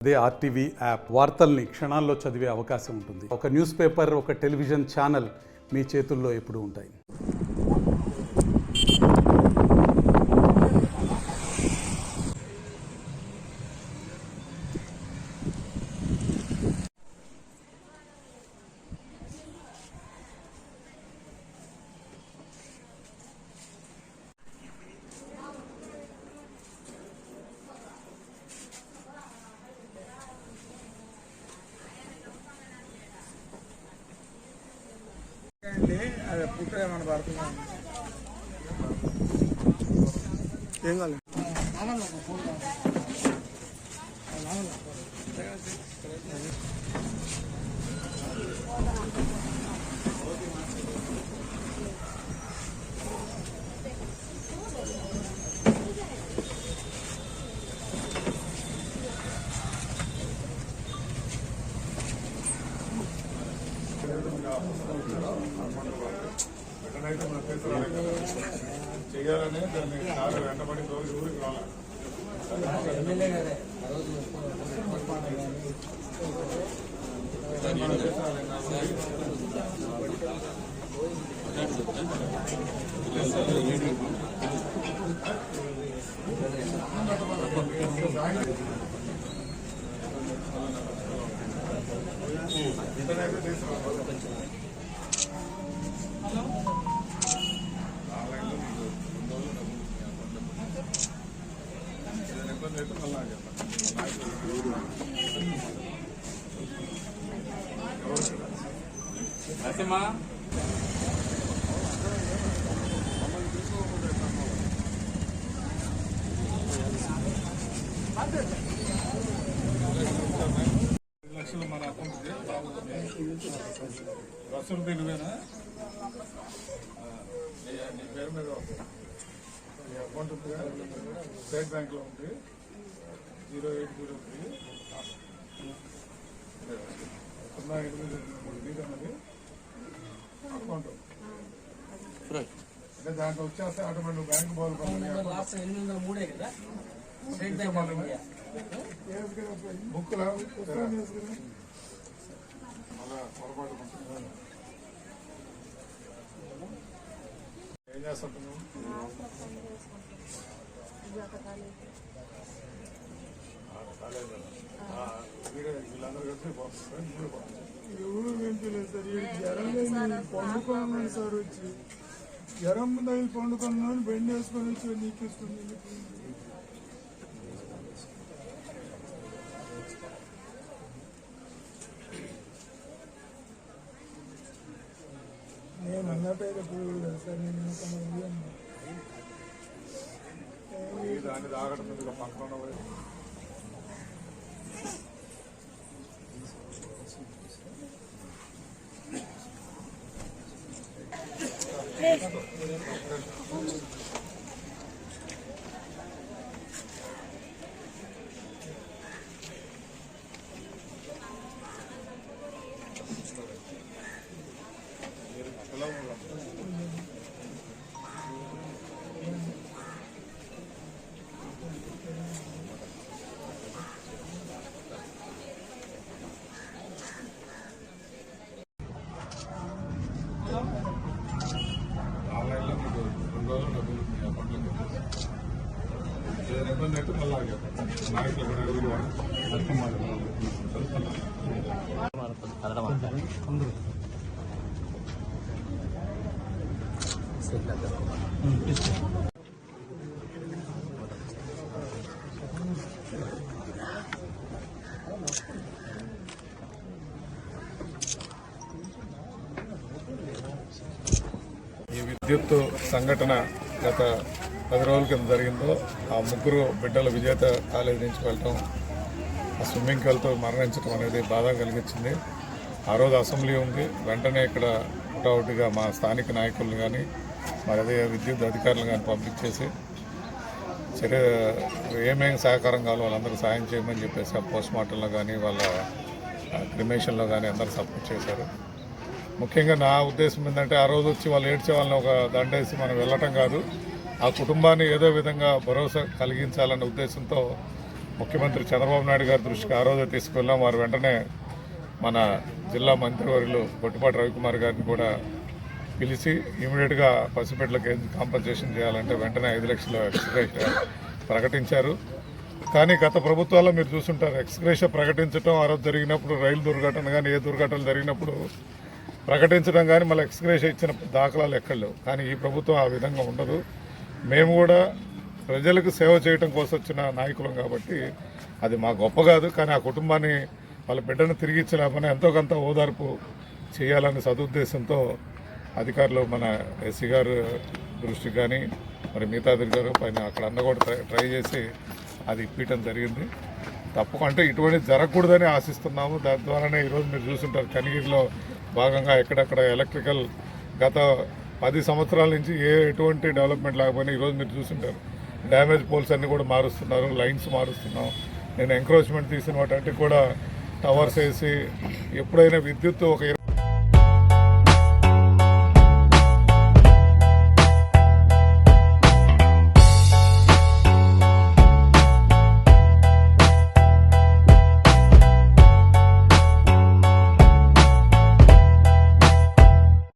అదే RTV app వార్తల్ని క్షణాల్లో చదివే అవకాశం ఉంటుంది. ఒక న్యూస్ పేపర్, ఒక టెలివిజన్ ఛానల్ మీ చేతుల్లో ఎప్పుడూ ఉంటాయి. అది పుట్ట ఏమన్నా పడుతున్నాం ఏం కాదు. చేయాలని దాన్ని చాలా వెంటబడి రోజు ఊరికి రావాలి. లక్షలు మన అకౌంట్ రసలు బిల్లువేనా నీ పేరు మీద నీ అకౌంట్ ఉంది, స్టేట్ బ్యాంక్ లో ఉంది 0803 083 అకౌంట్ అంటే దాంట్లో వచ్చేస్తే ఆటోమేటిక్ బ్యాంక్ పోవాలి. బుక్ పొరపాటు ఏం చేస్తున్నావు? వీళ్ళందరూ కలిసి ఎవరు పెంచలేదు సార్. జ్వరం పండుకున్నాను సార్. వచ్చి జ్వరం తగిలి పండుకున్నాను, బెండ్ వేసుకొని వచ్చి నీకేస్తుంది. నేను అన్నట్టయితే పోయలేదు సార్. నేను దాన్ని తాగడం మీద పక్కన ఈ విద్యుత్ సంఘటన గత 10 రోజుల కింద జరిగిందో ఆ ముగ్గురు బిడ్డల విజేత కాలేజీ నుంచి వెళ్ళటం, ఆ స్విమ్మింగ్ పూల్తో మరణించడం అనేది బాధ కలిగించింది. ఆ రోజు అసెంబ్లీ ఉంది, వెంటనే ఇక్కడ ఒకటిగా మా స్థానిక నాయకులను కానీ మరి అదే విద్యుత్ అధికారులు కానీ పబ్లిక్ చేసి ఏమేమి సహకారం కావాలో వాళ్ళందరూ సాయం చేయమని చెప్పేసి ఆ పోస్ట్ మార్టంలో కానీ వాళ్ళ క్రిమేషన్లో కానీ అందరూ సపోర్ట్ చేశారు. ముఖ్యంగా నా ఉద్దేశం ఏంటంటే ఆ రోజు వచ్చి వాళ్ళు ఏడ్చే వాళ్ళని ఒక దండేసి మనం వెళ్ళటం కాదు, ఆ కుటుంబాన్ని ఏదో విధంగా భరోసా కలిగించాలన్న ఉద్దేశంతో ముఖ్యమంత్రి చంద్రబాబు నాయుడు గారి దృష్టికి ఆ రోజే తీసుకెళ్ళాం. వారు వెంటనే మన జిల్లా మంత్రివర్యులు గొట్టిపాటి రవికుమార్ గారిని కూడా పిలిచి ఇమీడియట్గా పసిబిడ్డలకు కాంపన్సేషన్ చేయాలంటే వెంటనే 5 లక్షల ఎక్స్గ్రేషియా ప్రకటించారు. కానీ గత ప్రభుత్వాల్లో మీరు చూసుంటారు, ఎక్స్గ్రేషియా ప్రకటించడం ఆ రోజు జరిగినప్పుడు రైలు దుర్ఘటన కానీ ఏ దుర్ఘటనలు జరిగినప్పుడు ప్రకటించడం కానీ మళ్ళీ ఎక్స్గ్రేషియా ఇచ్చిన దాఖలాలు ఎక్కడ లేవు. కానీ ఈ ప్రభుత్వం ఆ విధంగా ఉండదు. మేము కూడా ప్రజలకు సేవ చేయడం కోసం వచ్చిన నాయకులం కాబట్టి అది మా గొప్ప కాదు. కానీ ఆ కుటుంబాన్ని వాళ్ళ బిడ్డను తిరిగి ఇచ్చలేమని ఎంతో కొంత ఓదార్పు చేయాలనే సదుద్దేశంతో అధికారులు మన ఎస్సీ గారు దృష్టికి కానీ మరి మిగతా అధికారులు పైన అక్కడ అన్న కూడా ట్రై చేసి అది ఇప్పించడం జరిగింది. తప్పకుండా ఇటువంటి జరగకూడదని ఆశిస్తున్నాము. దాని ద్వారానే ఈరోజు మీరు చూస్తుంటారు కనిగిరిలో భాగంగా ఎక్కడెక్కడ ఎలక్ట్రికల్ గత 10 సంవత్సరాల నుంచి ఎటువంటి డెవలప్మెంట్ లేకపోయినా ఈరోజు మీరు చూస్తుంటారు డ్యామేజ్ పోల్స్ అన్నీ కూడా మారుస్తున్నారు, లైన్స్ మారుస్తున్నాం. నేను ఎంక్రోచ్మెంట్ తీసిన వాటి కూడా టవర్స్ వేసి ఎప్పుడైనా విద్యుత్ ఒక